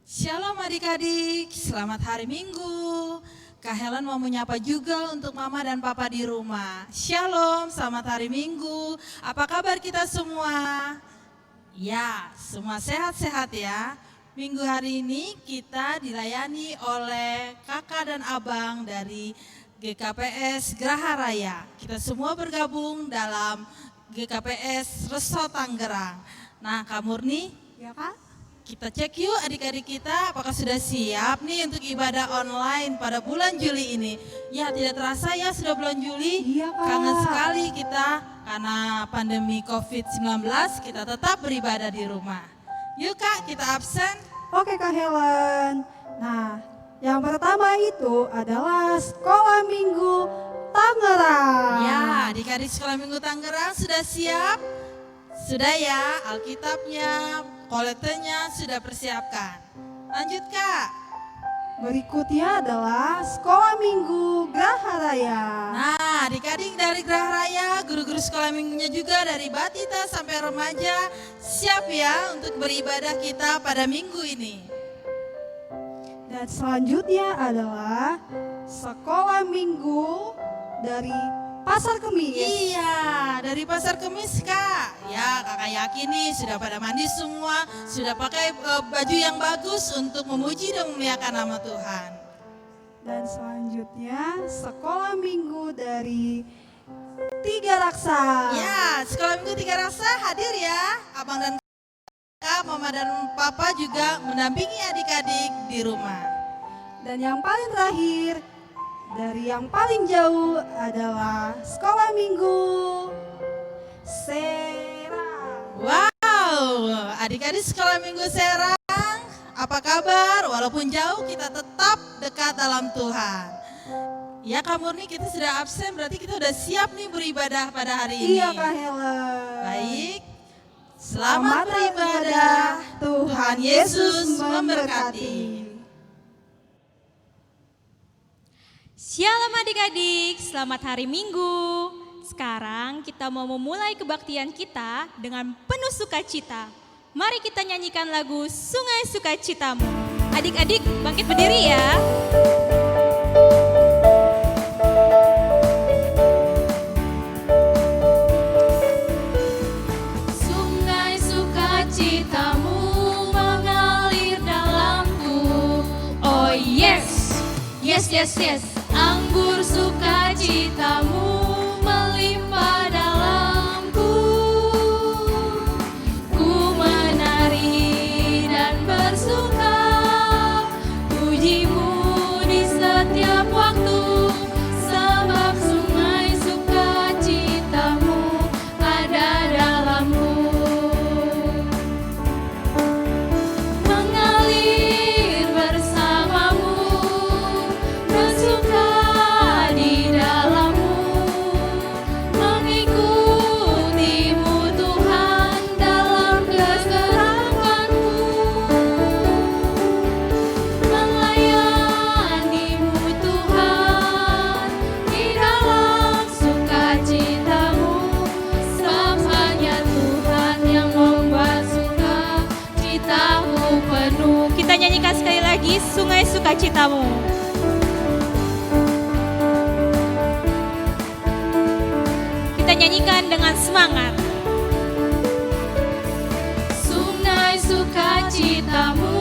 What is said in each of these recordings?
Shalom adik-adik, selamat hari Minggu. Kak Helen mau menyapa juga untuk mama dan papa di rumah. Shalom, selamat hari Minggu. Apa kabar kita semua? Ya, semua sehat-sehat ya. Minggu hari ini kita dilayani oleh kakak dan abang dari GKPS Geraha Raya. Kita semua bergabung dalam GKPS Reso Tangerang. Nah, Kak Murni, Ya Kak? kita cek yuk adik-adik kita apakah sudah siap nih untuk ibadah online pada bulan Juli ini. Ya, tidak terasa ya sudah bulan Juli. Iya, Kak. Kangen sekali kita karena pandemi COVID-19 kita tetap beribadah di rumah. Yuk Kak, kita absen. Oke Kak Helen. Nah, yang pertama itu adalah Sekolah Minggu Tangerang. Ya, adik-adik Sekolah Minggu Tangerang sudah siap? Sudah ya, Alkitabnya, kolektenya sudah persiapkan. Lanjut Kak. Berikutnya adalah Sekolah Minggu Geraha Raya. Nah, adik-adik dari Geraha Raya, guru-guru sekolah minggunya juga dari batita sampai remaja, siap ya untuk beribadah kita pada minggu ini. Dan selanjutnya adalah Sekolah Minggu dari Pasar Kemis. Iya, dari Pasar Kemis Kak. Ya, kakak yakin nih sudah pada mandi semua, sudah pakai baju yang bagus untuk memuji dan memuliakan nama Tuhan. Dan selanjutnya Sekolah Minggu dari Tiga Raksa. Ya, Sekolah Minggu Tiga Rasa hadir ya, abang dan kakak, mama dan papa juga mendampingi adik-adik di rumah. Dan yang paling terakhir, dari yang paling jauh adalah Sekolah Minggu Serang. Wow, adik-adik Sekolah Minggu Serang, apa kabar? Walaupun jauh kita tetap dekat dalam Tuhan. Ya Kak Murni, kita sudah absen, berarti kita sudah siap nih beribadah pada hari ini. Iya Kak Helen. Baik, selamat beribadah. Tuhan Yesus memberkati. Shalom adik-adik, selamat hari Minggu. Sekarang kita mau memulai kebaktian kita dengan penuh sukacita. Mari kita nyanyikan lagu Sungai Sukacitamu. Adik-adik bangkit berdiri ya. Sungai sukacitamu mengalir dalamku. Oh yes, yes, yes, yes. Anggur sukacitamu melimpah dalamku. Ku menari dan bersuka, pujimu di setiap waktu. Sebab sungai sukacitamu ada dalamku. Mengalir bersamamu, bersuka di dalammu, mengikutimu Tuhan dalam keseranganku, melayanimu Tuhan di dalam sukacitamu. Sebab hanya Tuhan yang membuat sukacitamu penuh. Kita nyanyikan sekali lagi Sungai Sukacitamu. Kita nyanyikan dengan semangat. Sungai sukacitamu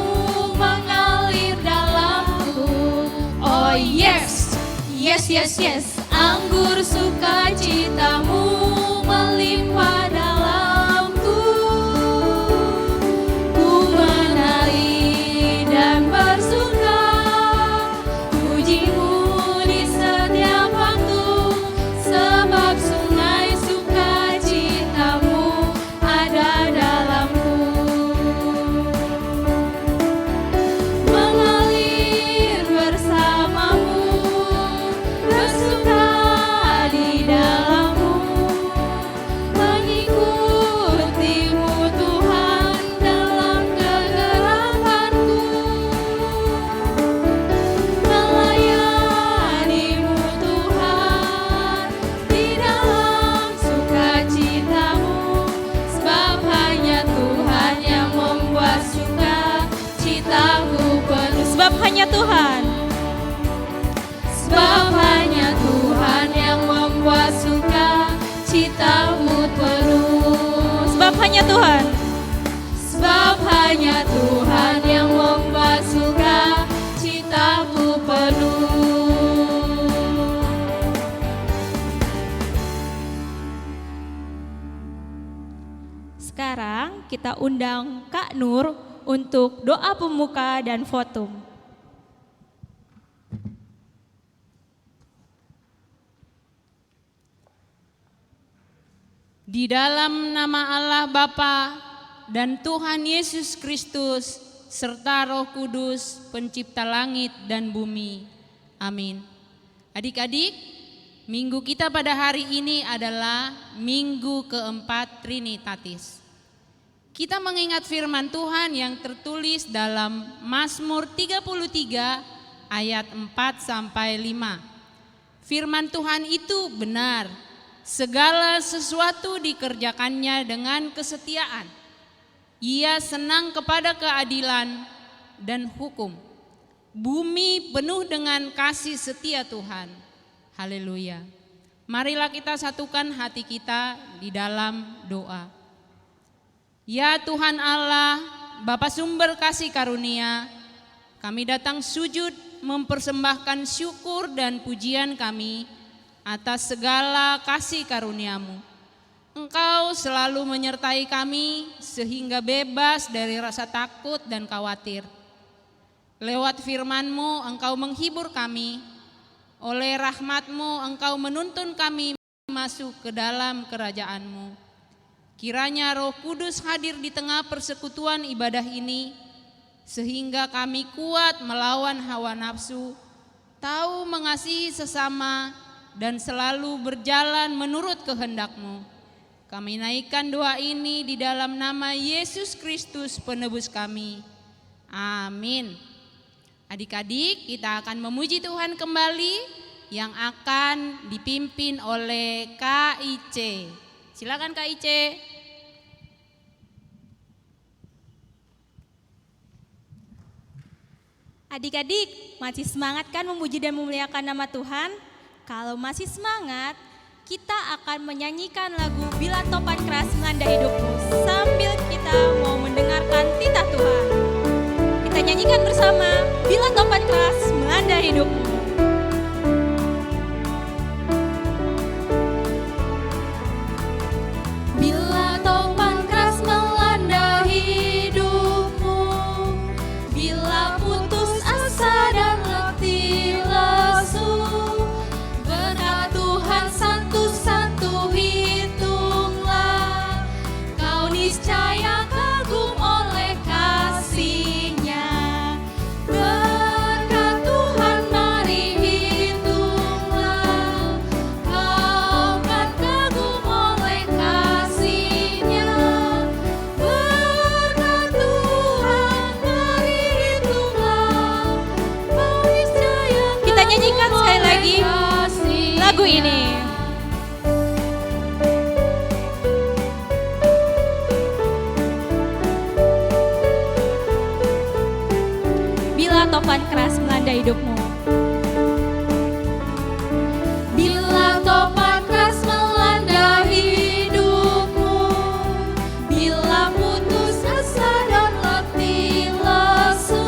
mengalir dalamku. Oh yes, yes, yes, yes. Anggur sukacitamu melimpah dalamku. Ku menari dan bersuka, pujimu di setiap waktu. Sebab sungai sukacitamu ada dalamku. Mengalir bersamamu, bersuka hanya Tuhan. Sebab hanya Tuhan yang membuat suka citamu penuh. Sebab hanya Tuhan. Sebab hanya Tuhan yang membuat suka citamu penuh. Sekarang kita undang Kak Nur untuk doa pembuka dan votum. Di dalam nama Allah Bapa dan Tuhan Yesus Kristus serta Roh Kudus, pencipta langit dan bumi. Amin. Adik-adik, minggu kita pada hari ini adalah minggu keempat Trinitatis. Kita mengingat firman Tuhan yang tertulis dalam Mazmur 33 ayat 4 sampai 5. Firman Tuhan itu benar. Segala sesuatu dikerjakannya dengan kesetiaan. Ia senang kepada keadilan dan hukum. Bumi penuh dengan kasih setia Tuhan. Haleluya. Marilah kita satukan hati kita di dalam doa. Ya Tuhan Allah, Bapa sumber kasih karunia, kami datang sujud mempersembahkan syukur dan pujian kami atas segala kasih karuniamu. Engkau selalu menyertai kami sehingga bebas dari rasa takut dan khawatir. Lewat firman-Mu Engkau menghibur kami. Oleh rahmat-Mu Engkau menuntun kami masuk ke dalam kerajaan-Mu. Kiranya Roh Kudus hadir di tengah persekutuan ibadah ini sehingga kami kuat melawan hawa nafsu, tahu mengasihi sesama, dan selalu berjalan menurut kehendak-Mu. Kami naikkan doa ini di dalam nama Yesus Kristus penebus kami. Amin. Adik-adik, kita akan memuji Tuhan kembali yang akan dipimpin oleh Kak Ice. Silakan Kak Ice. Adik-adik, masih semangat kan memuji dan memuliakan nama Tuhan? Kalau masih semangat, kita akan menyanyikan lagu Bila Topan Keras Melanda Hidupmu sambil kita mau mendengarkan titah Tuhan. Kita nyanyikan bersama Bila Topan Keras Melanda Hidupmu. Bila topan keras melanda hidupmu, bila putus asa dan letih lesu, berkat Tuhan satu-satu hitunglah, kau niscaya kagum oleh kasih-Nya. Berkat Tuhan mari hitunglah, kau kan kagum oleh kasih-Nya. Berkat Tuhan mari hitunglah, kau niscaya Kita nyanyikan kagum sekali oleh lagi kasih-Nya. lagu ini. Bila topan keras melanda hidupmu. Bila topan keras melanda hidupmu, bila putus asa dan letih lesu,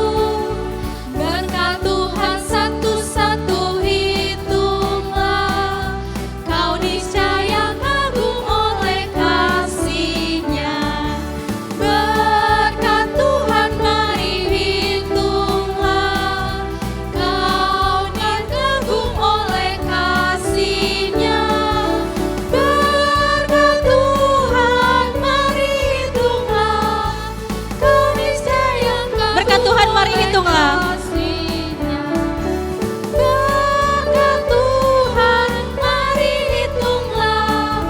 berkat Tuhan satu-satu hitunglah, kau niscaya kagum oleh kasih-Nya. Berkat Tuhan mari hitunglah, kau kan kagum oleh kasih-Nya. Berkat Tuhan mari hitunglah, kau niscaya kagum Berkat Tuhan mari oleh hitunglah. kasih-Nya. Berkat Tuhan mari hitunglah,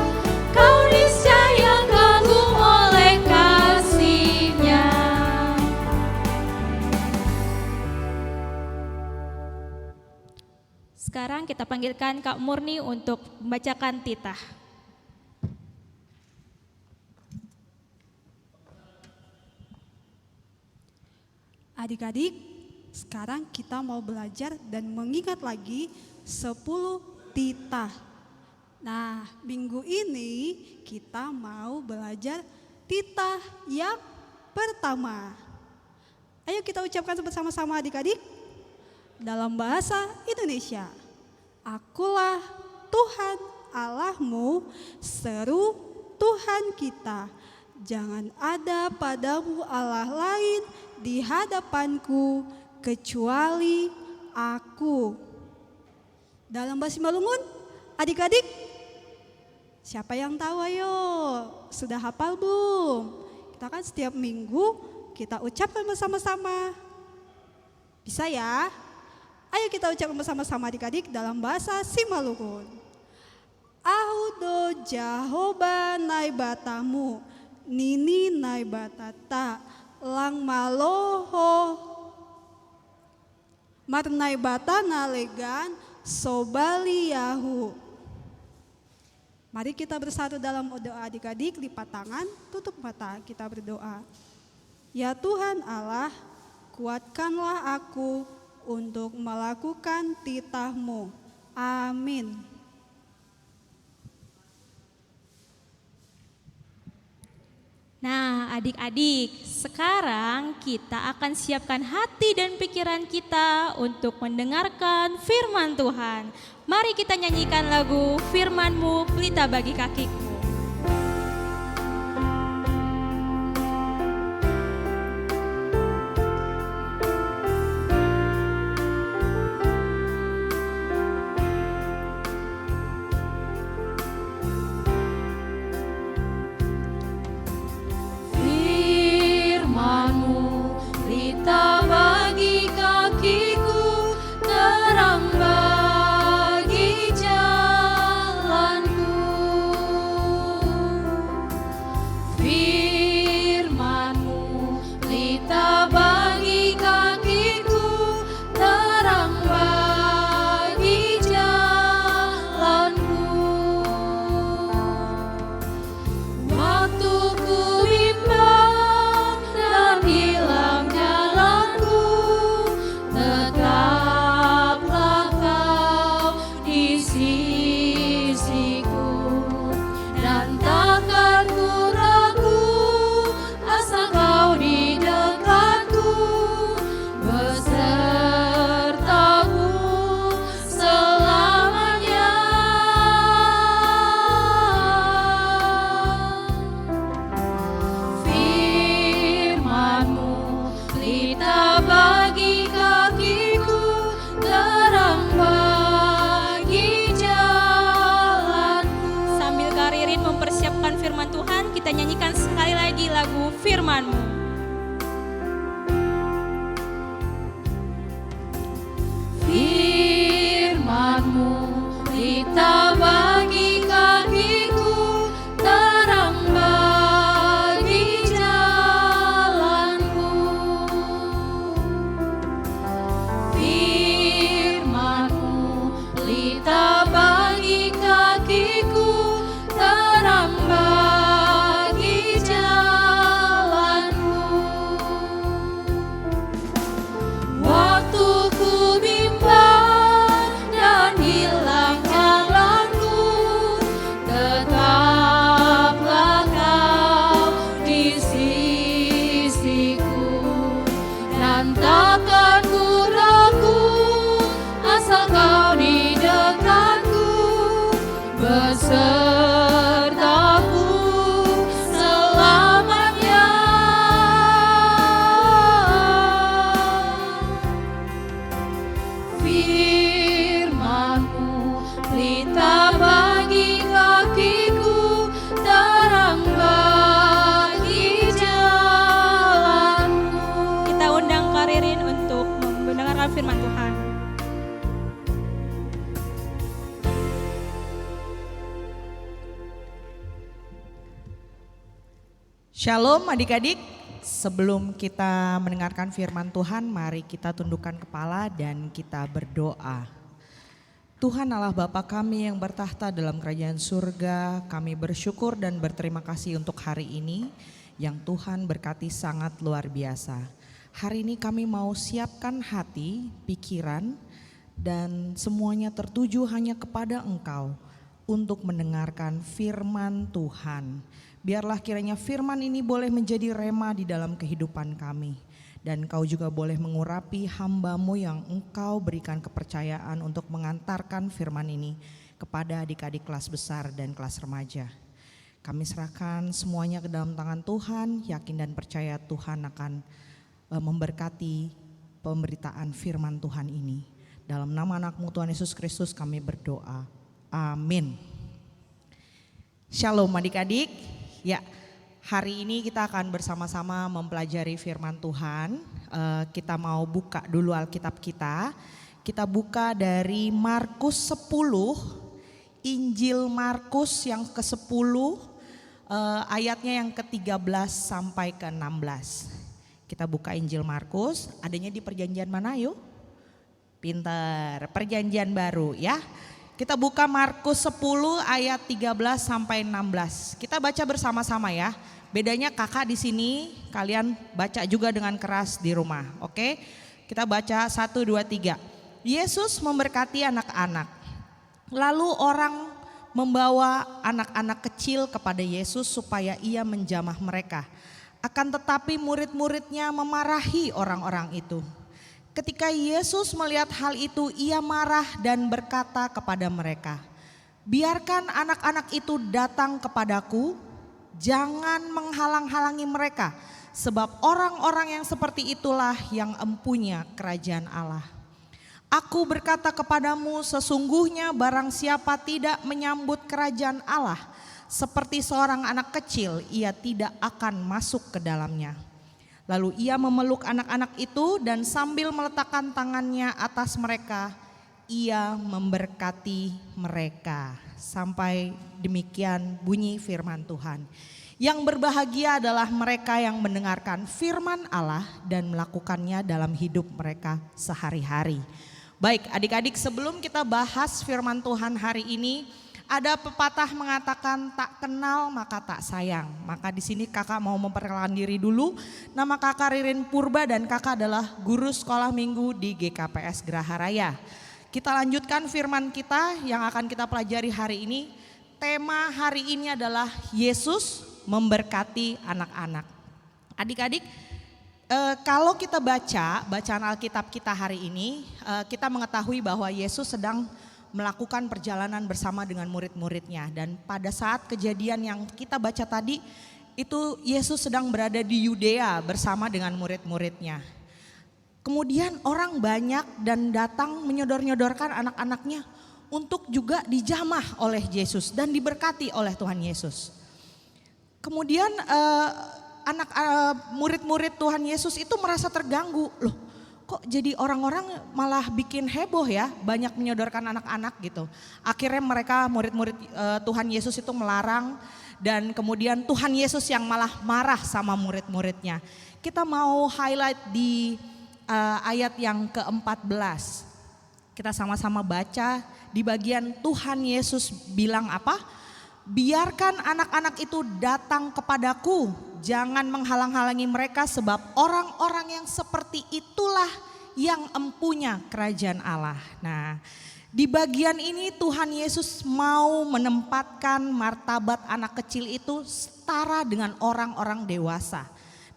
kau niscaya kagum oleh kasih-Nya. Sekarang kita panggilkan Kak Murni untuk membacakan titah. Adik-adik, Sekarang kita mau belajar dan mengingat lagi 10 titah. Nah, minggu ini kita mau belajar titah yang pertama. Ayo kita ucapkan bersama-sama adik-adik dalam bahasa Indonesia. Akulah Tuhan Allahmu, seru Tuhan kita. Jangan ada padamu Allah lain di hadapanku kecuali aku. Dalam bahasa Malungun, adik-adik, siapa yang tahu ayo? Sudah hafal belum? Kita kan setiap minggu kita ucapkan bersama-sama. Bisa ya? Ayo kita ucapkan bersama-sama adik-adik dalam bahasa Simalungun. Ahudo Jahoba nai batamu, nini nai batata, lang maloho, marnai bata nalegan, sobali yahu. Mari kita bersatu dalam doa adik-adik, lipat tangan, tutup mata, kita berdoa. Ya Tuhan Allah, kuatkanlah aku untuk melakukan titah-Mu. Amin. Nah, adik-adik, sekarang kita akan siapkan hati dan pikiran kita untuk mendengarkan firman Tuhan. Mari kita nyanyikan lagu Firman-Mu Pelita Bagi Kakiku. Firman Tuhan, kita nyanyikan sekali lagi lagu Firman-Mu. Firman-Mu pelita bagi kakiku, terang bagi jalanku. Firman-Mu pelita bagi kakiku, terang bagi jalanku. Waktu ku bimbang dan hilang jalanku, tetaplah Kau di sisiku, dan takkan ku ragu asal Kau di dekatku, besertaku selamanya. Firman-Mu pelita bagi kakiku, terang bagi jalanku. Kita undang Kak Ririn untuk mendengarkan firman Tuhan. Shalom adik-adik, sebelum kita mendengarkan firman Tuhan, mari kita tundukkan kepala dan kita berdoa. Tuhan Allah Bapa kami yang bertahta dalam kerajaan surga, kami bersyukur dan berterima kasih untuk hari ini yang Tuhan berkati sangat luar biasa. Hari ini kami mau siapkan hati, pikiran, dan semuanya tertuju hanya kepada Engkau untuk mendengarkan firman Tuhan. Biarlah kiranya firman ini boleh menjadi rema di dalam kehidupan kami. Dan Engkau juga boleh mengurapi hamba-Mu yang Engkau berikan kepercayaan untuk mengantarkan firman ini kepada adik-adik kelas besar dan kelas remaja. Kami serahkan semuanya ke dalam tangan Tuhan, yakin dan percaya Tuhan akan memberkati pemberitaan firman Tuhan ini. Dalam nama anak-Mu Tuhan Yesus Kristus kami berdoa. Amin. Shalom adik-adik. Ya, hari ini kita akan bersama-sama mempelajari firman Tuhan. Kita mau buka dulu Alkitab kita. Kita buka dari Markus 10, Injil Markus yang ke-10, ayatnya yang ke-13 sampai ke-16. Kita buka Injil Markus, adanya di perjanjian mana yuk? Pinter, perjanjian baru ya. Kita buka Markus 10 ayat 13 sampai 16. Kita baca bersama-sama ya. Bedanya kakak di sini, kalian baca juga dengan keras di rumah. Oke? Kita baca 1, 2, 3. Yesus memberkati anak-anak. Lalu orang membawa anak-anak kecil kepada Yesus supaya ia menjamah mereka. Akan tetapi murid-muridnya memarahi orang-orang itu. Ketika Yesus melihat hal itu, ia marah dan berkata kepada mereka, "Biarkan anak-anak itu datang kepadaku, jangan menghalang-halangi mereka, sebab orang-orang yang seperti itulah yang empunya kerajaan Allah. Aku berkata kepadamu, sesungguhnya barang siapa tidak menyambut kerajaan Allah seperti seorang anak kecil, ia tidak akan masuk ke dalamnya." Lalu ia memeluk anak-anak itu dan sambil meletakkan tangannya atas mereka, ia memberkati mereka. Sampai demikian bunyi firman Tuhan. Yang berbahagia adalah mereka yang mendengarkan firman Allah dan melakukannya dalam hidup mereka sehari-hari. Baik adik-adik, sebelum kita bahas firman Tuhan hari ini, ada pepatah mengatakan tak kenal maka tak sayang. Maka di sini kakak mau memperkenalkan diri dulu. Nama kakak Ririn Purba dan kakak adalah guru sekolah minggu di GKPS Geraha Raya. Kita lanjutkan firman kita yang akan kita pelajari hari ini. Tema hari ini adalah Yesus memberkati anak-anak. Adik-adik, kalau kita baca bacaan Alkitab kita hari ini, kita mengetahui bahwa Yesus sedang melakukan perjalanan bersama dengan murid-muridnya. Dan pada saat kejadian yang kita baca tadi, itu Yesus sedang berada di Yudea bersama dengan murid-muridnya. Kemudian orang banyak dan datang menyodor-nyodorkan anak-anaknya untuk juga dijamah oleh Yesus dan diberkati oleh Tuhan Yesus. Kemudian murid-murid Tuhan Yesus itu merasa terganggu, loh kok jadi orang-orang malah bikin heboh ya, banyak menyodorkan anak-anak gitu. Akhirnya mereka murid-murid Tuhan Yesus itu melarang dan kemudian Tuhan Yesus yang malah marah sama murid-muridnya. Kita mau highlight di ayat yang ke-14. Kita sama-sama baca di bagian Tuhan Yesus bilang apa? Biarkan anak-anak itu datang kepadaku, jangan menghalang-halangi mereka sebab orang-orang yang seperti itulah yang empunya kerajaan Allah. Nah, di bagian ini Tuhan Yesus mau menempatkan martabat anak kecil itu setara dengan orang-orang dewasa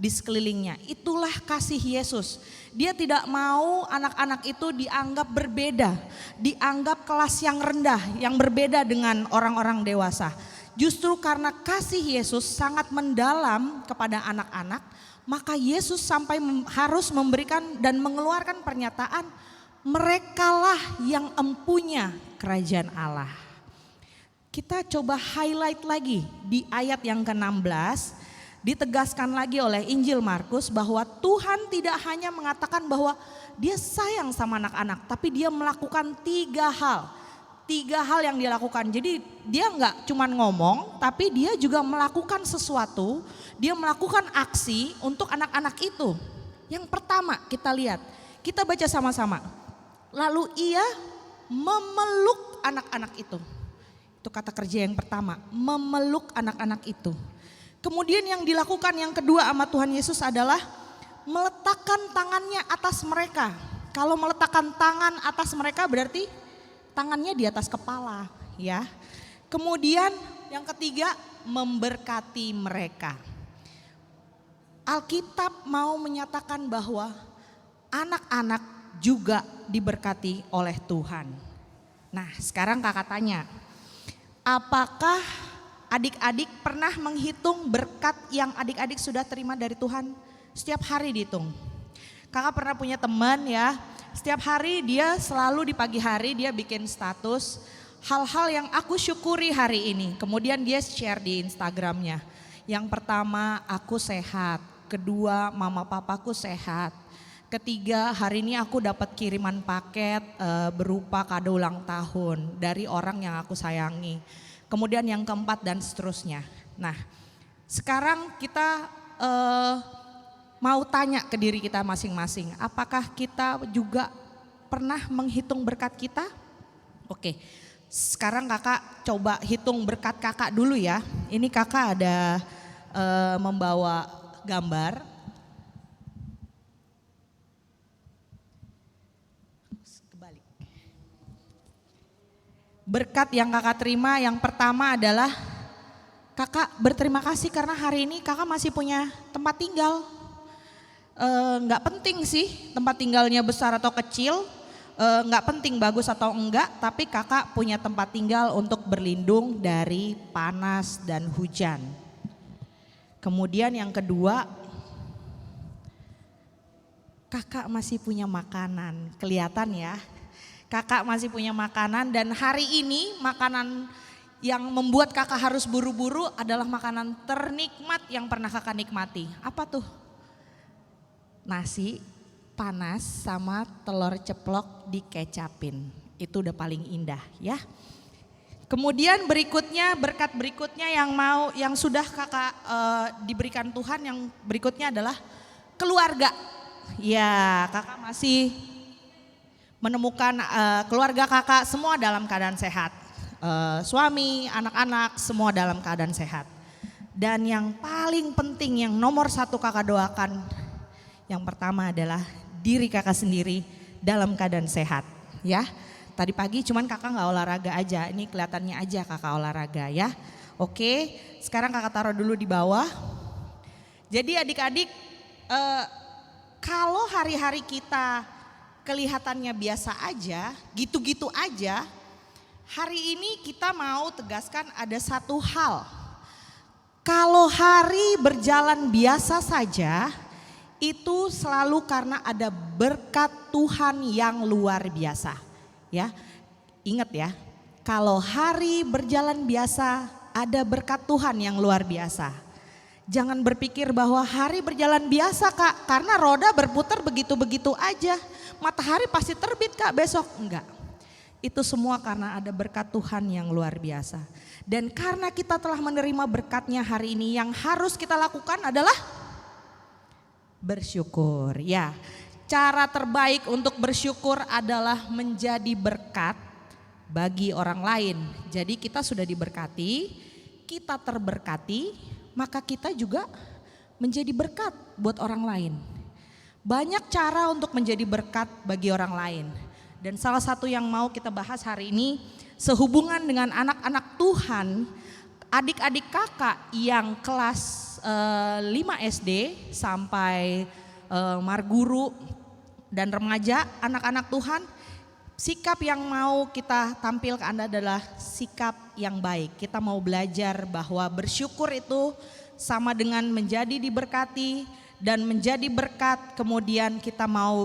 di sekelilingnya. Itulah kasih Yesus. Dia tidak mau anak-anak itu dianggap berbeda, dianggap kelas yang rendah, yang berbeda dengan orang-orang dewasa. Justru karena kasih Yesus sangat mendalam kepada anak-anak, maka Yesus sampai harus memberikan dan mengeluarkan pernyataan, merekalah yang empunya kerajaan Allah. Kita coba highlight lagi di ayat yang ke-16. Ditegaskan lagi oleh Injil Markus bahwa Tuhan tidak hanya mengatakan bahwa dia sayang sama anak-anak, tapi dia melakukan 3 hal. 3 hal yang dia lakukan. Jadi dia enggak cuma ngomong, tapi dia juga melakukan sesuatu, dia melakukan aksi untuk anak-anak itu. Yang pertama kita lihat, kita baca sama-sama. Lalu ia memeluk anak-anak itu. Itu kata kerja yang pertama, memeluk anak-anak itu. Kemudian yang dilakukan yang kedua sama Tuhan Yesus adalah meletakkan tangannya atas mereka. Kalau meletakkan tangan atas mereka berarti tangannya di atas kepala, ya. Kemudian yang ketiga, memberkati mereka. Alkitab mau menyatakan bahwa anak-anak juga diberkati oleh Tuhan. Nah, sekarang kakak tanya, apakah adik-adik pernah menghitung berkat yang adik-adik sudah terima dari Tuhan? Setiap hari dihitung. Kakak pernah punya teman ya, setiap hari dia selalu di pagi hari dia bikin status hal-hal yang aku syukuri hari ini. Kemudian dia share di Instagramnya. Yang pertama, aku sehat. Kedua, mama papaku sehat. Ketiga, hari ini aku dapat kiriman paket berupa kado ulang tahun dari orang yang aku sayangi. Kemudian yang keempat dan seterusnya. Nah, sekarang kita mau tanya ke diri kita masing-masing. Apakah kita juga pernah menghitung berkat kita? Oke, sekarang kakak coba hitung berkat kakak dulu ya. Ini kakak ada membawa gambar. Berkat yang kakak terima yang pertama adalah kakak berterima kasih karena hari ini kakak masih punya tempat tinggal. Nggak penting sih tempat tinggalnya besar atau kecil, nggak penting bagus atau enggak, tapi kakak punya tempat tinggal untuk berlindung dari panas dan hujan. Kemudian yang kedua, kakak masih punya makanan, kelihatan ya. Kakak masih punya makanan dan hari ini makanan yang membuat kakak harus buru-buru adalah makanan ternikmat yang pernah kakak nikmati. Apa tuh? Nasi panas sama telur ceplok dikecapin. Itu udah paling indah ya. Kemudian berikutnya, berkat berikutnya yang sudah kakak diberikan Tuhan, yang berikutnya adalah keluarga. Ya, kakak masih menemukan keluarga kakak semua dalam keadaan sehat. Suami, anak-anak semua dalam keadaan sehat. Dan yang paling penting, yang nomor satu kakak doakan, yang pertama adalah diri kakak sendiri dalam keadaan sehat ya. Tadi pagi cuman kakak gak olahraga aja, ini kelihatannya aja kakak olahraga ya. Oke, sekarang kakak taruh dulu di bawah. Jadi adik-adik, kalau hari-hari kita kelihatannya biasa aja, gitu-gitu aja, hari ini kita mau tegaskan ada satu hal. Kalau hari berjalan biasa saja, itu selalu karena ada berkat Tuhan yang luar biasa. Ya, ingat ya, kalau hari berjalan biasa ada berkat Tuhan yang luar biasa. Jangan berpikir bahwa hari berjalan biasa kak, karena roda berputar begitu-begitu aja. Matahari pasti terbit kak besok, enggak. Itu semua karena ada berkat Tuhan yang luar biasa. Dan karena kita telah menerima berkatnya hari ini, yang harus kita lakukan adalah bersyukur. Ya, cara terbaik untuk bersyukur adalah menjadi berkat bagi orang lain. Jadi kita sudah diberkati, kita terberkati, maka kita juga menjadi berkat buat orang lain. Banyak cara untuk menjadi berkat bagi orang lain. Dan salah satu yang mau kita bahas hari ini sehubungan dengan anak-anak Tuhan, adik-adik kakak yang kelas 5 SD sampai marguru dan remaja, anak-anak Tuhan, sikap yang mau kita tampilkan adalah sikap yang baik. Kita mau belajar bahwa bersyukur itu sama dengan menjadi diberkati dan menjadi berkat, kemudian kita mau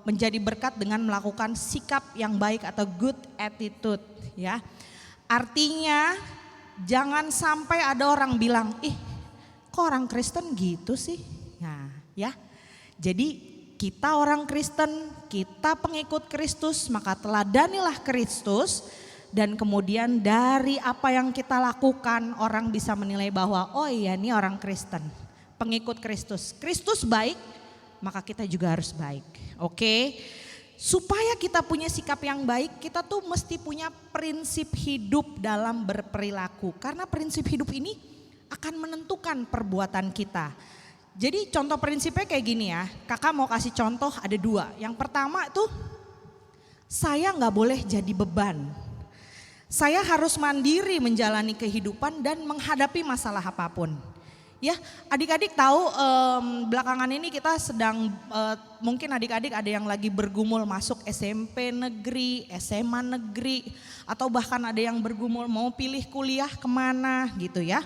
menjadi berkat dengan melakukan sikap yang baik atau good attitude ya. Artinya jangan sampai ada orang bilang, ih kok orang Kristen gitu sih. Nah ya, jadi kita orang Kristen, kita pengikut Kristus, maka teladanilah Kristus. Dan kemudian dari apa yang kita lakukan orang bisa menilai bahwa oh iya ini orang Kristen, pengikut Kristus. Kristus baik, maka kita juga harus baik. Oke, supaya kita punya sikap yang baik, kita tuh mesti punya prinsip hidup dalam berperilaku. Karena prinsip hidup ini akan menentukan perbuatan kita. Jadi contoh prinsipnya kayak gini ya, kakak mau kasih contoh ada 2. Yang pertama tuh, saya nggak boleh jadi beban. Saya harus mandiri menjalani kehidupan dan menghadapi masalah apapun. Ya, adik-adik tahu belakangan ini kita sedang mungkin adik-adik ada yang lagi bergumul masuk SMP negeri, SMA negeri, atau bahkan ada yang bergumul mau pilih kuliah kemana gitu ya.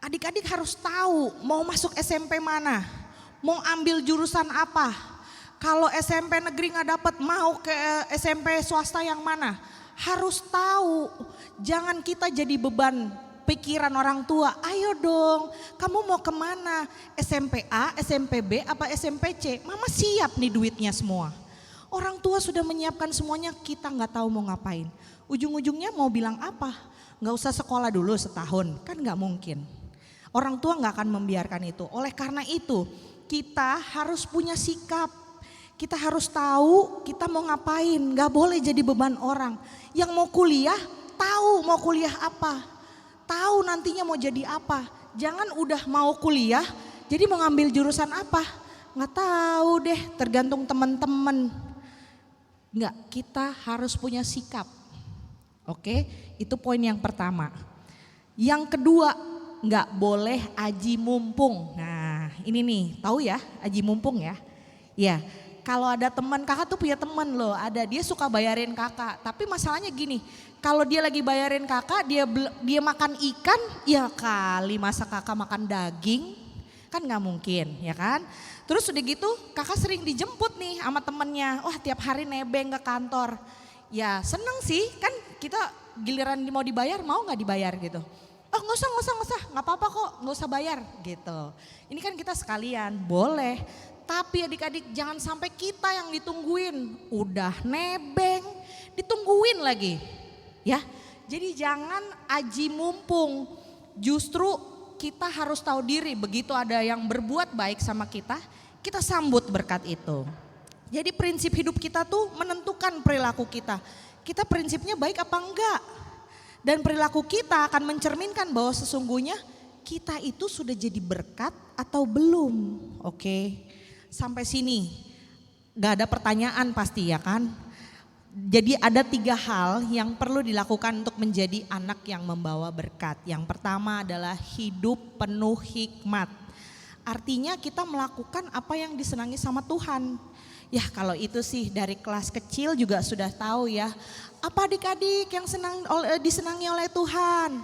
Adik-adik harus tahu mau masuk SMP mana, mau ambil jurusan apa. Kalau SMP negeri nggak dapat, mau ke SMP swasta yang mana. Harus tahu, jangan kita jadi beban pikiran orang tua. Ayo dong, kamu mau kemana? SMP A, SMP B, apa SMP C? Mama siap nih duitnya semua. Orang tua sudah menyiapkan semuanya, kita nggak tahu mau ngapain. Ujung-ujungnya mau bilang apa? Nggak usah sekolah dulu setahun, kan nggak mungkin. Orang tua nggak akan membiarkan itu. Oleh karena itu, kita harus punya sikap. Kita harus tahu kita mau ngapain, nggak boleh jadi beban orang. Yang mau kuliah, tahu mau kuliah apa. Tahu nantinya mau jadi apa. Jangan udah mau kuliah, jadi mau ngambil jurusan apa. Nggak tahu deh, tergantung teman-teman. Nggak, kita harus punya sikap. Oke, itu poin yang pertama. Yang kedua, nggak boleh aji mumpung. Nah ini nih, tahu ya aji mumpung ya. Ya, kalau ada teman, kakak tuh punya teman loh, dia suka bayarin kakak. Tapi masalahnya gini, kalau dia lagi bayarin kakak, dia makan ikan, ya kali masa kakak makan daging, kan nggak mungkin ya kan. Terus udah gitu kakak sering dijemput nih sama temennya, wah tiap hari nebeng ke kantor. Ya seneng sih, kan kita giliran mau dibayar mau nggak dibayar gitu. Oh nggak usah, nggak apa-apa kok, nggak usah bayar gitu. Ini kan kita sekalian, boleh. Tapi adik-adik jangan sampai kita yang ditungguin, udah nebeng, ditungguin lagi. Ya, jadi jangan aji mumpung. Justru kita harus tahu diri, begitu ada yang berbuat baik sama kita, kita sambut berkat itu. Jadi prinsip hidup kita tuh menentukan perilaku kita. Kita prinsipnya baik apa enggak? Dan perilaku kita akan mencerminkan bahwa sesungguhnya kita itu sudah jadi berkat atau belum. Oke. Sampai sini gak ada pertanyaan pasti ya kan. Jadi ada 3 hal yang perlu dilakukan untuk menjadi anak yang membawa berkat. Yang pertama adalah hidup penuh hikmat. Artinya kita melakukan apa yang disenangi sama Tuhan. Ya kalau itu sih dari kelas kecil juga sudah tahu ya. Apa adik-adik yang disenangi oleh Tuhan?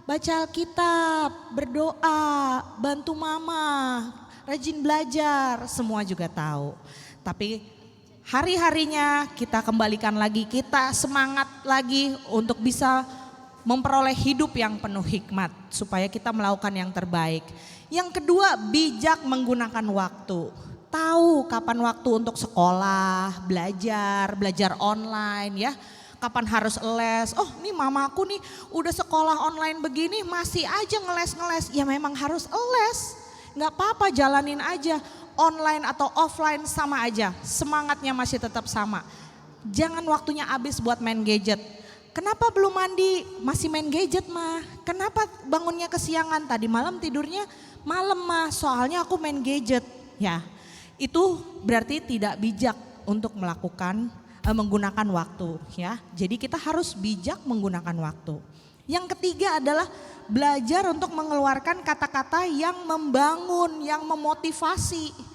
Baca Alkitab, berdoa, bantu mama, rajin belajar, semua juga tahu. Tapi hari-harinya kita kembalikan lagi, kita semangat lagi untuk bisa memperoleh hidup yang penuh hikmat supaya kita melakukan yang terbaik. Yang kedua, bijak menggunakan waktu. Tahu kapan waktu untuk sekolah, belajar online ya. Kapan harus les, oh nih mamaku nih udah sekolah online begini masih aja ngeles-ngeles. Ya memang harus les, gak apa-apa jalanin aja. Online atau offline sama aja, semangatnya masih tetap sama. Jangan waktunya habis buat main gadget. Kenapa belum mandi? Masih main gadget mah. Kenapa bangunnya kesiangan? Tadi malam tidurnya malam mah, soalnya aku main gadget. Ya, itu berarti tidak bijak untuk menggunakan waktu ya. Jadi kita harus bijak menggunakan waktu. Yang ketiga adalah belajar untuk mengeluarkan kata-kata yang membangun, yang memotivasi.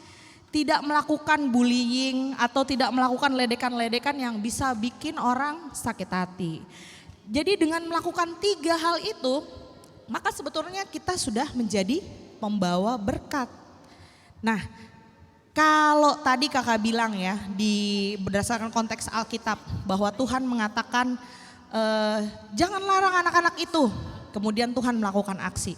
Tidak melakukan bullying atau tidak melakukan ledekan-ledekan yang bisa bikin orang sakit hati. Jadi dengan melakukan 3 hal itu, maka sebetulnya kita sudah menjadi pembawa berkat. Nah, kalau tadi kakak bilang ya, berdasarkan konteks Alkitab bahwa Tuhan mengatakan jangan larang anak-anak itu, kemudian Tuhan melakukan aksi.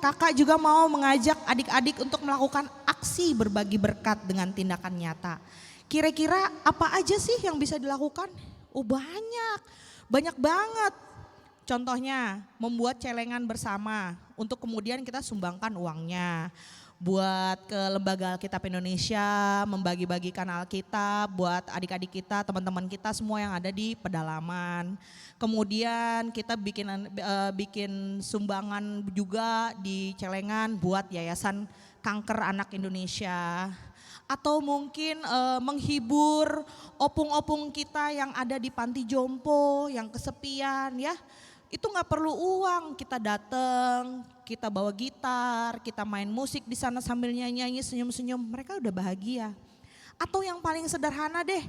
Kakak juga mau mengajak adik-adik untuk melakukan aksi berbagi berkat dengan tindakan nyata. Kira-kira apa aja sih yang bisa dilakukan? Oh banyak banget. Contohnya membuat celengan bersama untuk kemudian kita sumbangkan uangnya. buat ke Lembaga Alkitab Indonesia, membagi-bagikan Alkitab buat adik-adik kita, teman-teman kita semua yang ada di pedalaman. Kemudian kita bikin sumbangan juga di Celengan buat Yayasan Kanker Anak Indonesia. Atau mungkin menghibur opung-opung kita yang ada di panti jompo, yang kesepian ya. Itu nggak perlu uang, kita datang, kita bawa gitar, kita main musik di sana sambil nyanyi-nyanyi, senyum-senyum, mereka udah bahagia. Atau yang paling sederhana deh,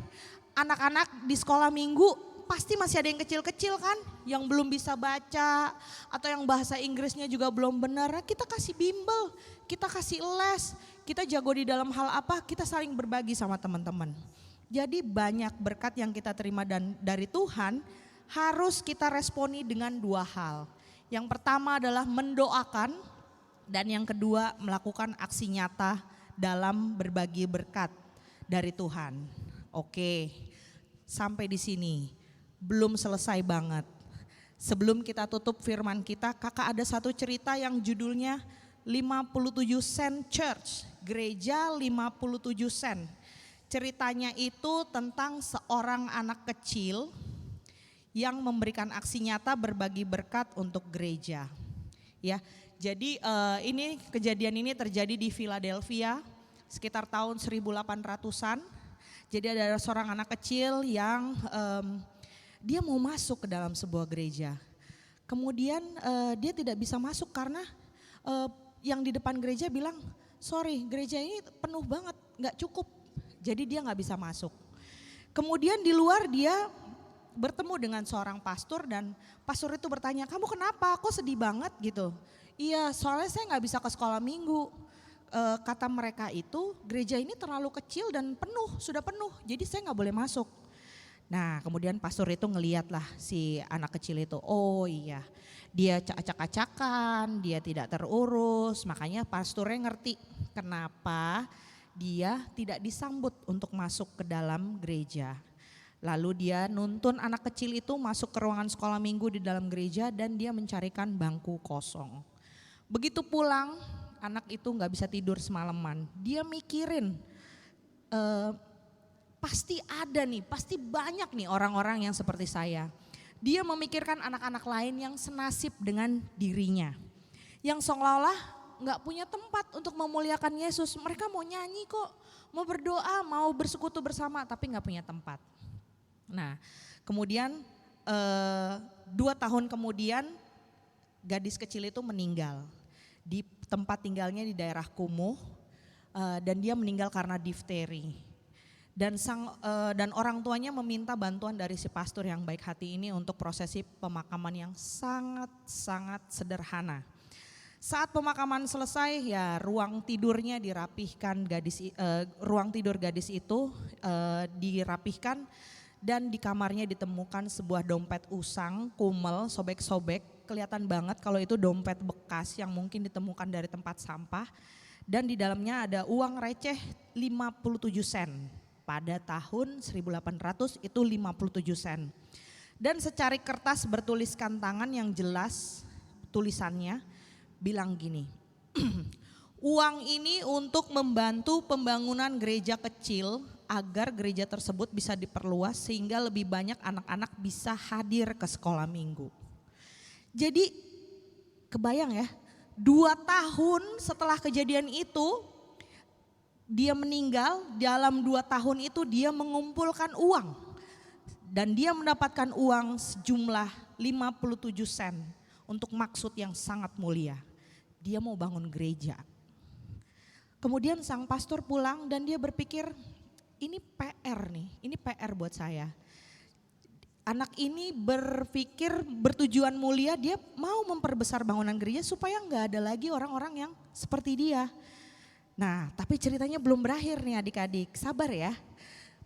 anak-anak di sekolah minggu pasti masih ada yang kecil-kecil kan, yang belum bisa baca atau yang bahasa Inggrisnya juga belum benar. Kita kasih bimbel, kita kasih les, kita jago di dalam hal apa, kita saling berbagi sama teman-teman. Jadi banyak berkat yang kita terima dan dari Tuhan harus kita responi dengan dua hal. Yang pertama adalah mendoakan dan yang kedua melakukan aksi nyata dalam berbagi berkat dari Tuhan. Oke, sampai di sini belum selesai banget. Sebelum kita tutup firman kita, kakak ada satu cerita yang judulnya 57 sen Church, gereja 57 sen. Ceritanya itu tentang seorang anak kecil yang memberikan aksi nyata berbagi berkat untuk gereja. Ya, jadi ini kejadian ini terjadi di Philadelphia sekitar tahun 1800-an. Jadi ada seorang anak kecil yang dia mau masuk ke dalam sebuah gereja. Kemudian dia tidak bisa masuk karena yang di depan gereja bilang, sorry gereja ini penuh banget, gak cukup. Jadi dia gak bisa masuk. Kemudian di luar dia bertemu dengan seorang pastor dan pastor itu bertanya, kamu kenapa? Kok sedih banget gitu? Iya, soalnya saya nggak bisa ke sekolah minggu. Kata mereka itu gereja ini terlalu kecil dan penuh, sudah penuh. Jadi saya nggak boleh masuk. Nah, kemudian pastor itu ngeliat lah si anak kecil itu. Oh iya, dia acak-acakan, dia tidak terurus. Makanya pastornya ngerti kenapa dia tidak disambut untuk masuk ke dalam gereja. Lalu dia nuntun anak kecil itu masuk ke ruangan sekolah minggu di dalam gereja dan dia mencarikan bangku kosong. Begitu pulang, anak itu gak bisa tidur semalaman. Dia mikirin, pasti ada nih, pasti banyak nih orang-orang yang seperti saya. Dia memikirkan anak-anak lain yang senasib dengan dirinya. Yang seolah-olah gak punya tempat untuk memuliakan Yesus. Mereka mau nyanyi kok, mau berdoa, mau bersekutu bersama tapi gak punya tempat. Nah, kemudian 2 tahun kemudian gadis kecil itu meninggal di tempat tinggalnya di daerah Kumuh dan dia meninggal karena difteri. Dan orang tuanya meminta bantuan dari si pastor yang baik hati ini untuk prosesi pemakaman yang sangat-sangat sederhana. Saat pemakaman selesai ya ruang tidurnya dirapihkan, ruang tidur gadis itu dirapihkan. Dan di kamarnya ditemukan sebuah dompet usang, kumel, sobek-sobek. Kelihatan banget kalau itu dompet bekas yang mungkin ditemukan dari tempat sampah. Dan di dalamnya ada uang receh 57 sen. Pada tahun 1800 itu 57 sen. Dan secari kertas bertuliskan tangan yang jelas tulisannya bilang gini. Uang ini untuk membantu pembangunan gereja kecil agar gereja tersebut bisa diperluas sehingga lebih banyak anak-anak bisa hadir ke sekolah minggu. Jadi kebayang ya, 2 tahun setelah kejadian itu dia meninggal, dalam 2 tahun itu dia mengumpulkan uang. Dan dia mendapatkan uang sejumlah 57 sen untuk maksud yang sangat mulia. Dia mau bangun gereja. Kemudian sang pastor pulang dan dia berpikir, ini PR nih, ini PR buat saya. Anak ini berpikir bertujuan mulia, dia mau memperbesar bangunan gereja supaya nggak ada lagi orang-orang yang seperti dia. Nah, tapi ceritanya belum berakhir nih adik-adik, sabar ya.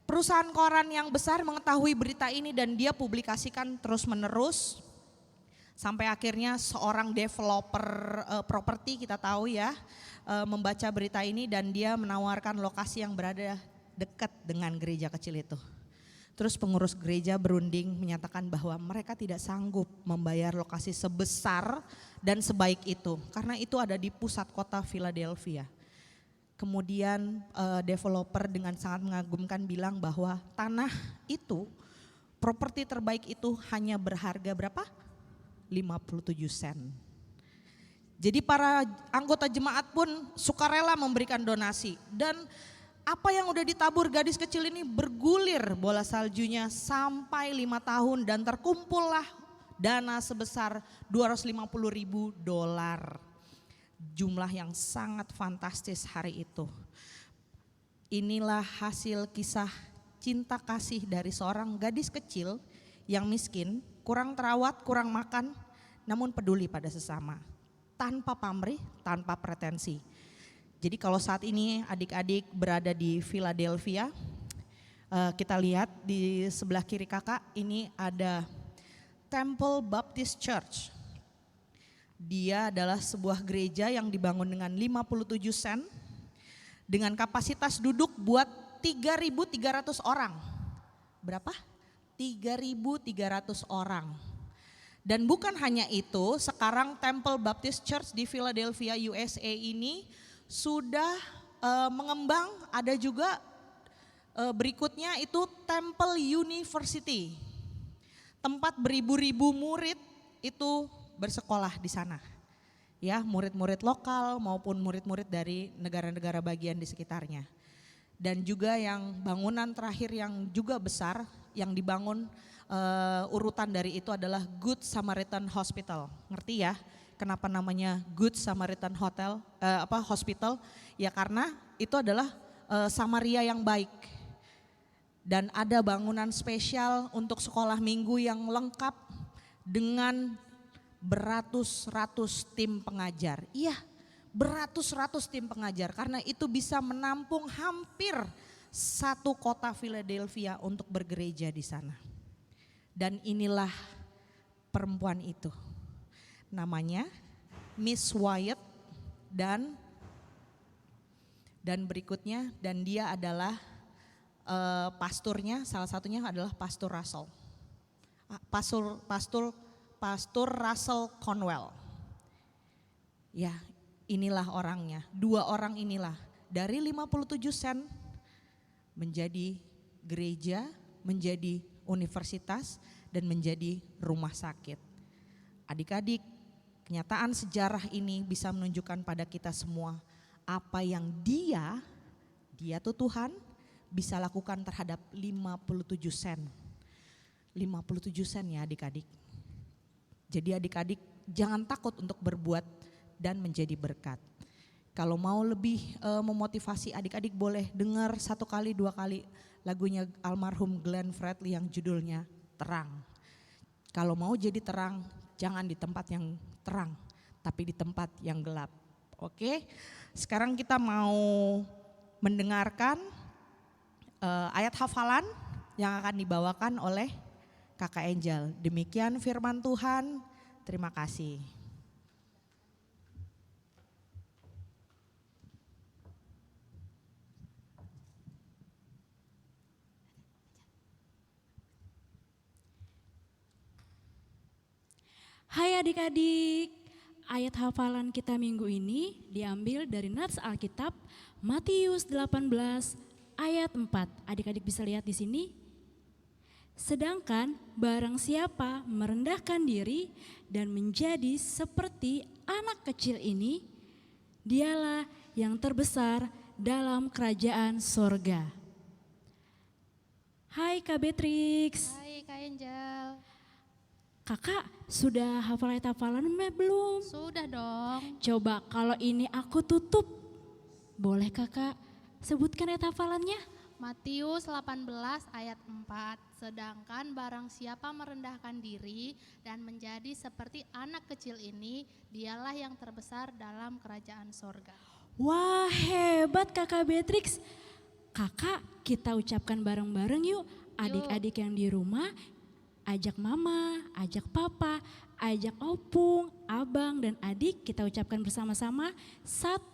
Perusahaan koran yang besar mengetahui berita ini dan dia publikasikan terus-menerus. Sampai akhirnya seorang developer properti kita tahu ya, membaca berita ini dan dia menawarkan lokasi yang berada dekat dengan gereja kecil itu. Terus pengurus gereja berunding menyatakan bahwa mereka tidak sanggup membayar lokasi sebesar dan sebaik itu. Karena itu ada di pusat kota Philadelphia. Kemudian developer dengan sangat mengagumkan bilang bahwa tanah itu, properti terbaik itu hanya berharga berapa? 57 sen. Jadi para anggota jemaat pun sukarela memberikan donasi. Dan apa yang udah ditabur gadis kecil ini bergulir bola saljunya sampai 5 tahun dan terkumpullah dana sebesar $250.000. Jumlah yang sangat fantastis hari itu. Inilah hasil kisah cinta kasih dari seorang gadis kecil yang miskin, kurang terawat, kurang makan, namun peduli pada sesama. Tanpa pamrih, tanpa pretensi. Jadi kalau saat ini adik-adik berada di Philadelphia, kita lihat di sebelah kiri kakak ini ada Temple Baptist Church. Dia adalah sebuah gereja yang dibangun dengan 57 sen dengan kapasitas duduk buat 3.300 orang. Berapa? 3.300 orang. Dan bukan hanya itu, sekarang Temple Baptist Church di Philadelphia, USA ini sudah mengembang. Ada juga berikutnya itu Temple University. Tempat beribu-ribu murid itu bersekolah di sana. Ya, murid-murid lokal maupun murid-murid dari negara-negara bagian di sekitarnya. Dan juga yang bangunan terakhir yang juga besar yang dibangun urutan dari itu adalah Good Samaritan Hospital. Ngerti ya? Kenapa namanya Good Samaritan Hospital? Ya karena itu adalah Samaria yang baik. Dan ada bangunan spesial untuk sekolah minggu yang lengkap dengan beratus-ratus tim pengajar. Iya, beratus-ratus tim pengajar karena itu bisa menampung hampir satu kota Philadelphia untuk bergereja di sana. Dan inilah perempuan itu. Namanya Miss Wyatt dan berikutnya dan dia adalah pasturnya, salah satunya adalah Pastor Russell. Pastor Russell Conwell. Ya, inilah orangnya. Dua orang inilah dari 57 sen menjadi gereja, menjadi universitas dan menjadi rumah sakit. Adik-adik, kenyataan sejarah ini bisa menunjukkan pada kita semua apa yang dia tuh Tuhan bisa lakukan terhadap 57 sen. 57 sen ya adik-adik. Jadi adik-adik jangan takut untuk berbuat dan menjadi berkat. Kalau mau lebih memotivasi adik-adik boleh dengar 1 kali 2 kali lagunya almarhum Glenn Fredly yang judulnya Terang. Kalau mau jadi terang jangan di tempat yang terang tapi di tempat yang gelap. Oke, sekarang kita mau mendengarkan ayat hafalan yang akan dibawakan oleh Kakak Angel. Demikian firman Tuhan, terima kasih. Hai adik-adik, ayat hafalan kita minggu ini diambil dari Nats Alkitab Matius 18 ayat 4. Adik-adik bisa lihat di sini. Sedangkan barang siapa merendahkan diri dan menjadi seperti anak kecil ini, dialah yang terbesar dalam kerajaan sorga. Hai Kak Beatrix. Hai Kak Angel. Kakak sudah hafal ayat hafalan belum? Sudah dong. Coba kalau ini aku tutup, boleh kakak sebutkan ayat hafalannya? Matius 18 ayat 4. Sedangkan barang siapa merendahkan diri dan menjadi seperti anak kecil ini, dialah yang terbesar dalam kerajaan sorga. Wah hebat kakak Beatrix. Kakak kita ucapkan bareng-bareng yuk. Adik-adik yang di rumah, ajak mama, ajak papa, ajak opung, abang dan adik kita ucapkan bersama-sama. 1,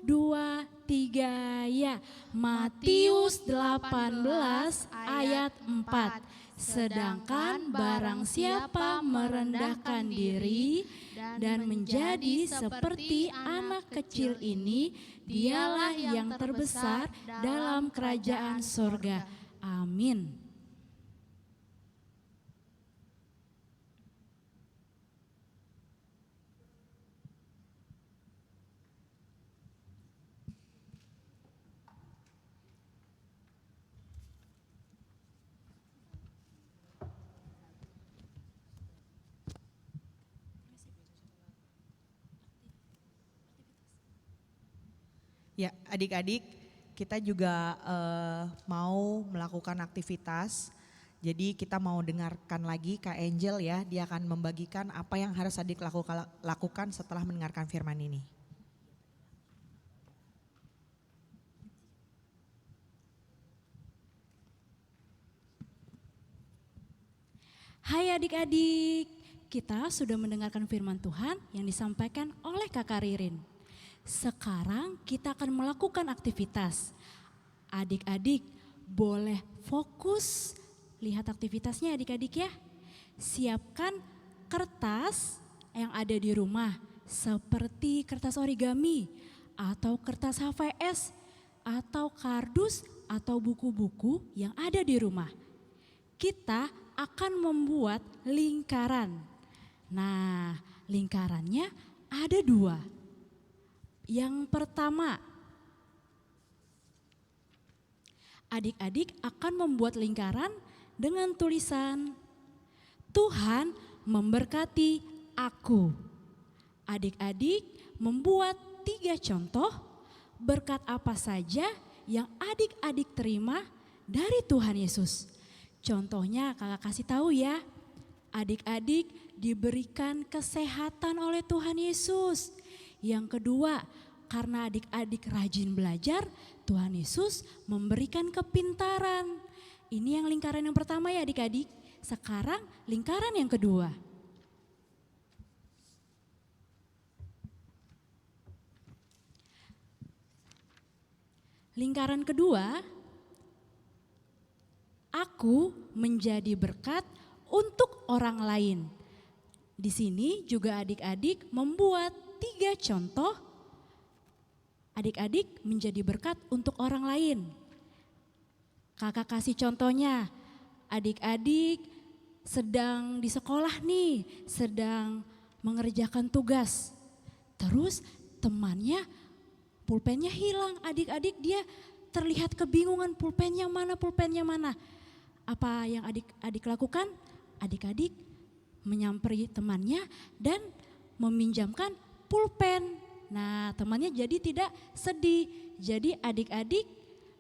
2, 3 ya. Matius 18 ayat 4. Sedangkan barang siapa merendahkan diri dan menjadi seperti anak kecil ini, dialah yang terbesar dalam kerajaan sorga. Amin. Ya, adik-adik, kita juga mau melakukan aktivitas. Jadi kita mau dengarkan lagi Kak Angel ya, dia akan membagikan apa yang harus adik lakukan setelah mendengarkan firman ini. Hai adik-adik, kita sudah mendengarkan firman Tuhan yang disampaikan oleh Kakak Ririn. Sekarang kita akan melakukan aktivitas. Adik-adik boleh fokus lihat aktivitasnya adik-adik ya. Siapkan kertas yang ada di rumah seperti kertas origami atau kertas HVS atau kardus atau buku-buku yang ada di rumah. Kita akan membuat lingkaran. Nah, lingkarannya ada 2. Yang pertama, adik-adik akan membuat lingkaran dengan tulisan Tuhan memberkati aku. Adik-adik membuat 3 contoh berkat apa saja yang adik-adik terima dari Tuhan Yesus. Contohnya kakak kasih tahu ya, adik-adik diberikan kesehatan oleh Tuhan Yesus. Yang kedua, karena adik-adik rajin belajar, Tuhan Yesus memberikan kepintaran. Ini yang lingkaran yang pertama ya adik-adik. Sekarang lingkaran yang kedua. Lingkaran kedua, aku menjadi berkat untuk orang lain. Di sini juga adik-adik membuat 3 contoh adik-adik menjadi berkat untuk orang lain. Kakak kasih contohnya, adik-adik sedang di sekolah nih, sedang mengerjakan tugas. Terus temannya pulpennya hilang, adik-adik dia terlihat kebingungan pulpennya mana. Apa yang adik-adik lakukan? Adik-adik menyamperi temannya dan meminjamkan pulpen. Nah, temannya jadi tidak sedih. Jadi adik-adik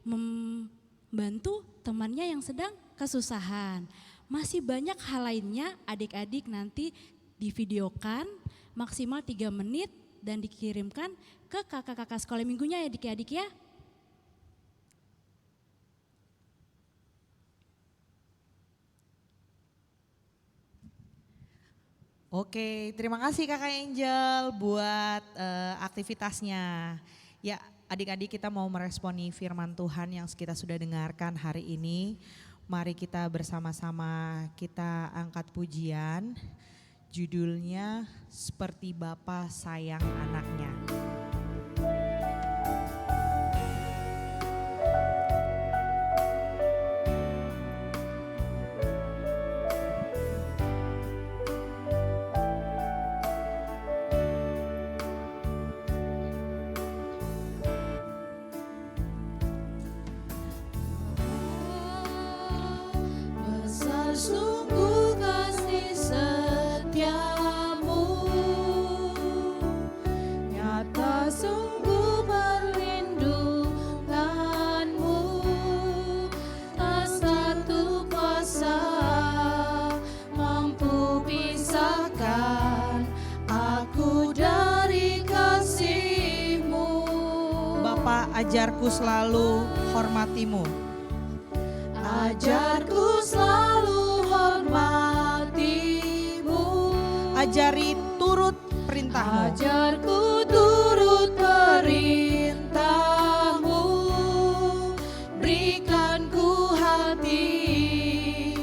membantu temannya yang sedang kesusahan. Masih banyak hal lainnya adik-adik nanti divideokan maksimal 3 menit dan dikirimkan ke kakak-kakak sekolah minggunya ya adik-adik ya. Oke, terima kasih Kakak Angel buat aktivitasnya. Ya, adik-adik kita mau meresponi firman Tuhan yang kita sudah dengarkan hari ini. Mari kita bersama-sama kita angkat pujian. Judulnya Seperti Bapa Sayang Anaknya. Sungguh kasih setiamu, nyata sungguh perlindunganmu, tak satu kuasa mampu pisahkan aku dari kasih-Mu. Bapa, ajarku selalu hormatimu. Ajarku selalu hormatimu, Ajari turut perintahmu. ajarku turut perintahmu, berikan ku hati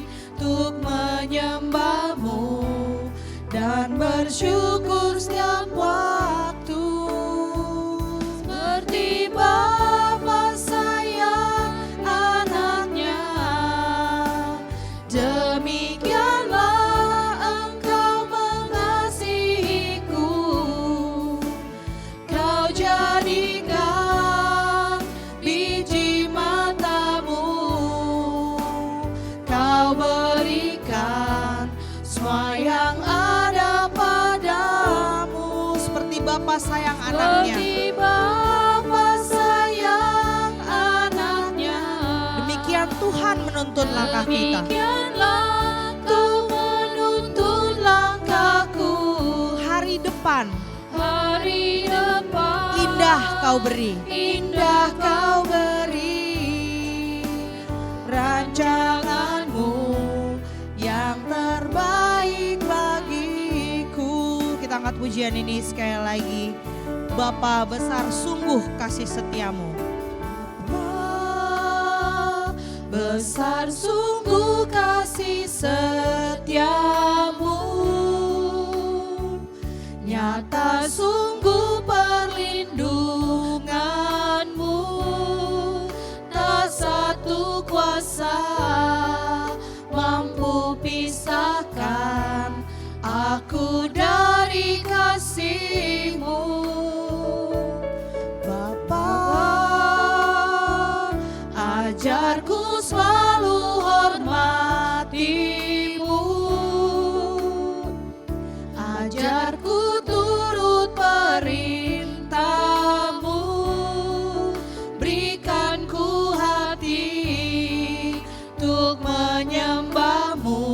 langkah kita. Demikianlah kau menuntun langkahku. Hari depan Hari depan indah kau beri. indah kau beri. Rancanganmu yang terbaik bagiku. Kita angkat pujian ini sekali lagi. Bapa besar sungguh kasih setiamu. Wah, besar sungguh kasih setiamu, nyata sungguh perlindunganmu, tak satu kuasa mampu pisahkan aku dari kasih-Mu. Bapa, ajarku selalu hormati-Mu, ajarku turut perintah-Mu, berikan ku hati untuk menyembah-Mu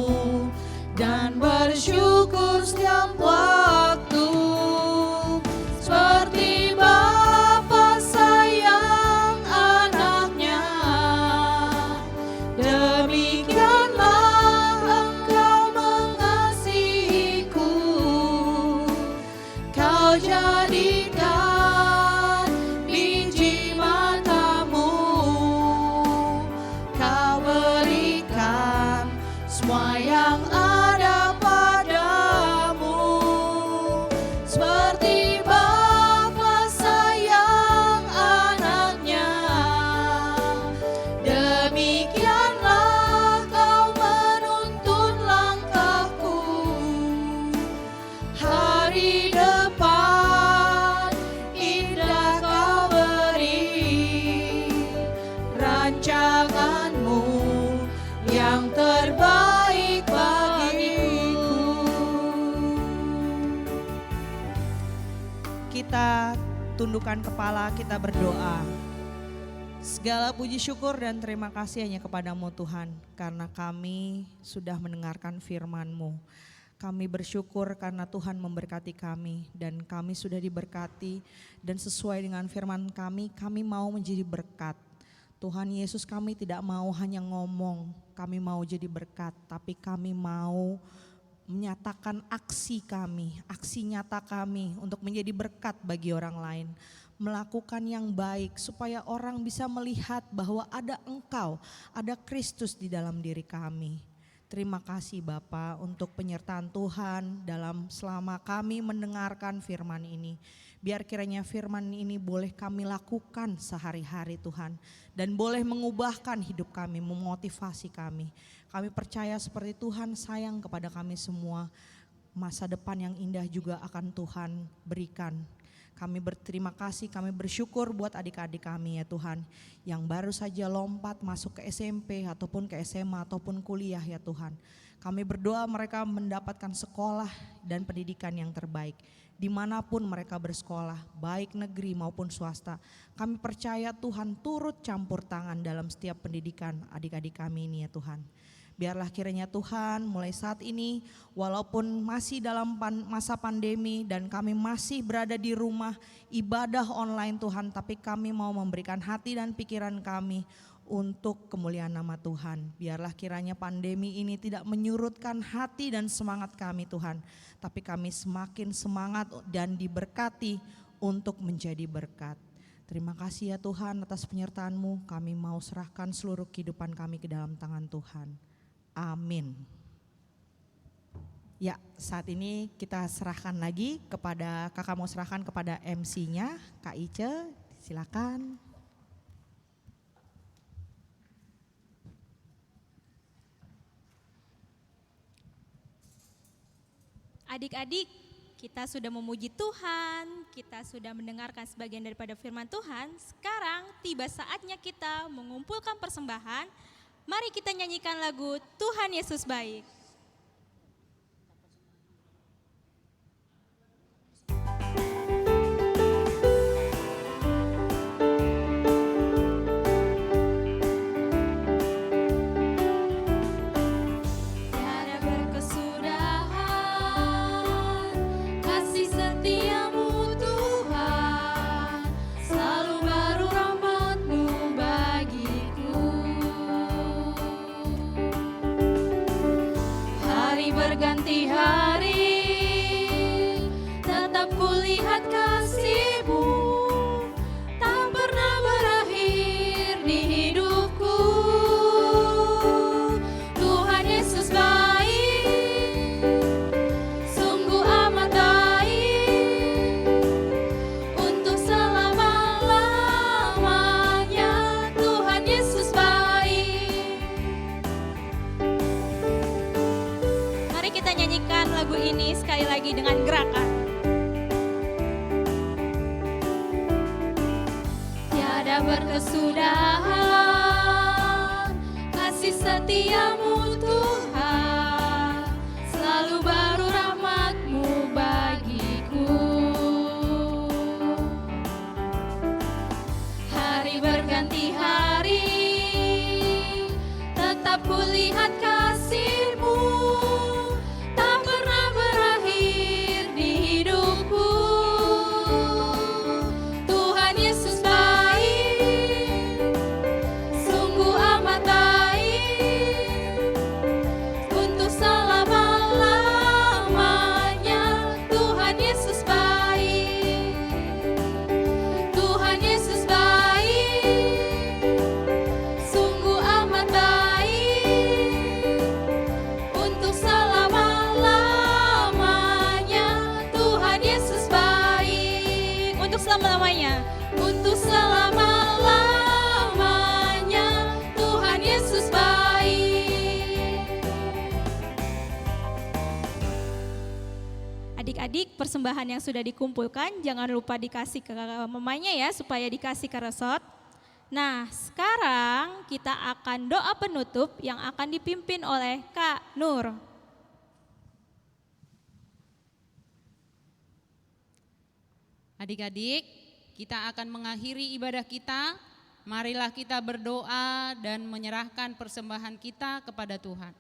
dan bersyukur setiap waktu. Seperti Bapa sayang anaknya, demikianlah Engkau mengasihiku. Kau jadikan biji mata-Mu, Kau berikan semua yang ada padamu. Seperti Bapa sayang anaknya, demikianlah Kau menuntun langkahku. Hari depan indah Kau beri, rancangan-Mu yang terbaik bagiku. Kita tundukkan kepala, kita berdoa. Segala puji syukur dan terima kasih hanya kepadamu Tuhan, karena kami sudah mendengarkan firman-Mu. Kami bersyukur karena Tuhan memberkati kami dan kami sudah diberkati, dan sesuai dengan firman kami mau menjadi berkat. Tuhan Yesus, kami tidak mau hanya ngomong, kami mau jadi berkat, tapi kami mau menyatakan aksi kami, aksi nyata kami untuk menjadi berkat bagi orang lain. Melakukan yang baik supaya orang bisa melihat bahwa ada Engkau, ada Kristus di dalam diri kami. Terima kasih Bapa untuk penyertaan Tuhan dalam selama kami mendengarkan firman ini. Biar kiranya firman ini boleh kami lakukan sehari-hari Tuhan, dan boleh mengubahkan hidup kami, memotivasi kami. Kami percaya seperti Tuhan sayang kepada kami semua, masa depan yang indah juga akan Tuhan berikan. Kami berterima kasih, kami bersyukur buat adik-adik kami ya Tuhan, yang baru saja lompat masuk ke SMP ataupun ke SMA ataupun kuliah ya Tuhan. Kami berdoa mereka mendapatkan sekolah dan pendidikan yang terbaik. Dimanapun mereka bersekolah, baik negeri maupun swasta. Kami percaya Tuhan turut campur tangan dalam setiap pendidikan adik-adik kami ini ya Tuhan. Biarlah kiranya Tuhan mulai saat ini, walaupun masih dalam masa pandemi dan kami masih berada di rumah ibadah online Tuhan, tapi kami mau memberikan hati dan pikiran kami untuk kemuliaan nama Tuhan. Biarlah kiranya pandemi ini tidak menyurutkan hati dan semangat kami Tuhan, tapi kami semakin semangat dan diberkati untuk menjadi berkat. Terima kasih ya Tuhan atas penyertaan-Mu, kami mau serahkan seluruh kehidupan kami ke dalam tangan Tuhan. Amin. Ya, saat ini kita serahkan lagi kepada, kakak mau serahkan kepada MC-nya, Kak Ice, silakan. Adik-adik, kita sudah memuji Tuhan, kita sudah mendengarkan sebagian daripada firman Tuhan. Sekarang tiba saatnya kita mengumpulkan persembahan. Mari kita nyanyikan lagu Tuhan Yesus Baik. tetap kulihat kasih-Mu tak pernah berakhir di hidupku. Tuhan Yesus baik, sungguh amat baik, untuk selama-lamanya. Tuhan Yesus baik. Mari kita nyanyikan lagu ini sekali lagi dengan gerakan. Tiada berkesudahan kasih setiamu Tuhan, selalu baru rahmat-Mu bagiku. Hari berganti hari, tetap kulihat kasih-Mu tak pernah berakhir di hidupku. Tuhan Yesus baik, sungguh amat baik, untuk selama-lamanya. Tuhan Yesus baik, Tuhan Yesus baik, sungguh amat baik, untuk selama-lamanya. Tuhan Yesus baik, untuk selama-lamanya, untuk selama-lamanya. Tuhan Yesus baik. Adik-adik, persembahan yang sudah dikumpulkan jangan lupa dikasih ke mamanya ya, supaya dikasih ke resort. Nah, sekarang kita akan doa penutup yang akan dipimpin oleh Kak Nur. Adik-adik, kita akan mengakhiri ibadah kita. Marilah kita berdoa dan menyerahkan persembahan kita kepada Tuhan.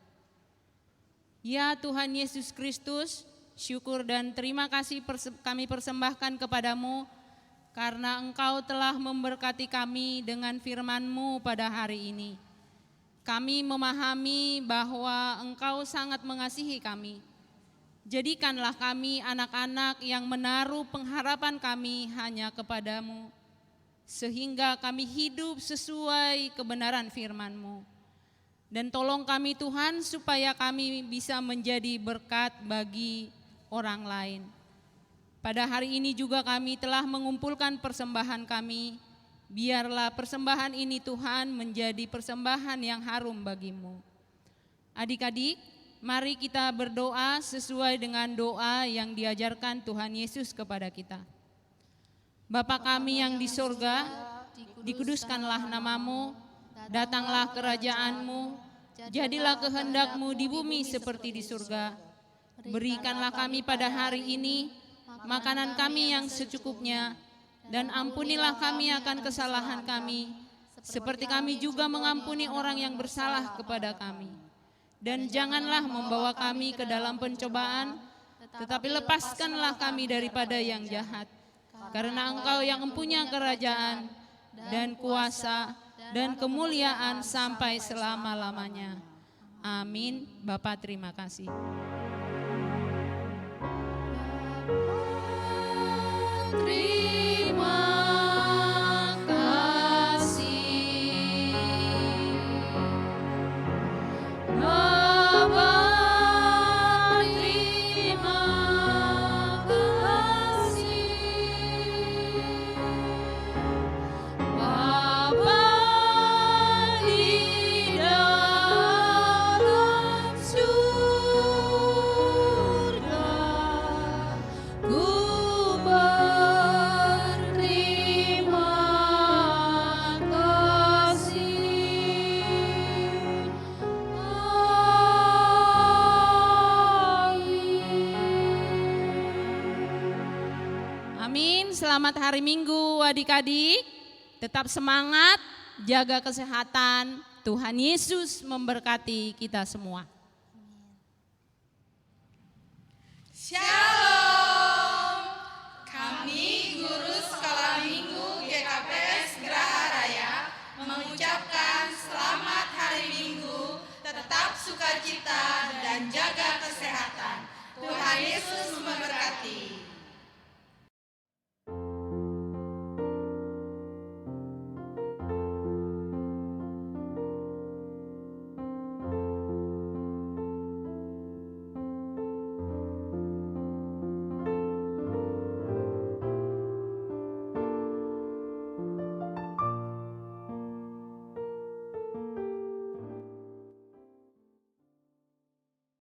Ya Tuhan Yesus Kristus, syukur dan terima kasih kami persembahkan kepadamu karena Engkau telah memberkati kami dengan firman-Mu pada hari ini. Kami memahami bahwa Engkau sangat mengasihi kami. Jadikanlah kami anak-anak yang menaruh pengharapan kami hanya kepadamu, sehingga kami hidup sesuai kebenaran firman-Mu. Dan tolong kami Tuhan supaya kami bisa menjadi berkat bagi orang lain. Pada hari ini juga kami telah mengumpulkan persembahan kami. Biarlah persembahan ini Tuhan menjadi persembahan yang harum bagi-Mu. Adik-adik, mari kita berdoa sesuai dengan doa yang diajarkan Tuhan Yesus kepada kita. Bapa kami yang di sorga, dikuduskanlah nama-Mu, datanglah kerajaan-Mu, jadilah kehendak-Mu di bumi seperti di surga. Berikanlah kami pada hari ini makanan kami yang secukupnya, dan ampunilah kami akan kesalahan kami, seperti kami juga mengampuni orang yang bersalah kepada kami. Dan janganlah membawa kami ke dalam pencobaan, tetapi lepaskanlah kami daripada yang jahat. Karena Engkau yang mempunyai kerajaan dan kuasa dan kemuliaan sampai selama-lamanya. Amin. Bapa, terima kasih. Terima kasih Bapa, terima kasih Bapa di dalam surga. Ku berterima kasih. Amin. Selamat hari Minggu adik-adik. Tetap semangat, jaga kesehatan. Tuhan Yesus memberkati kita semua. Shalom.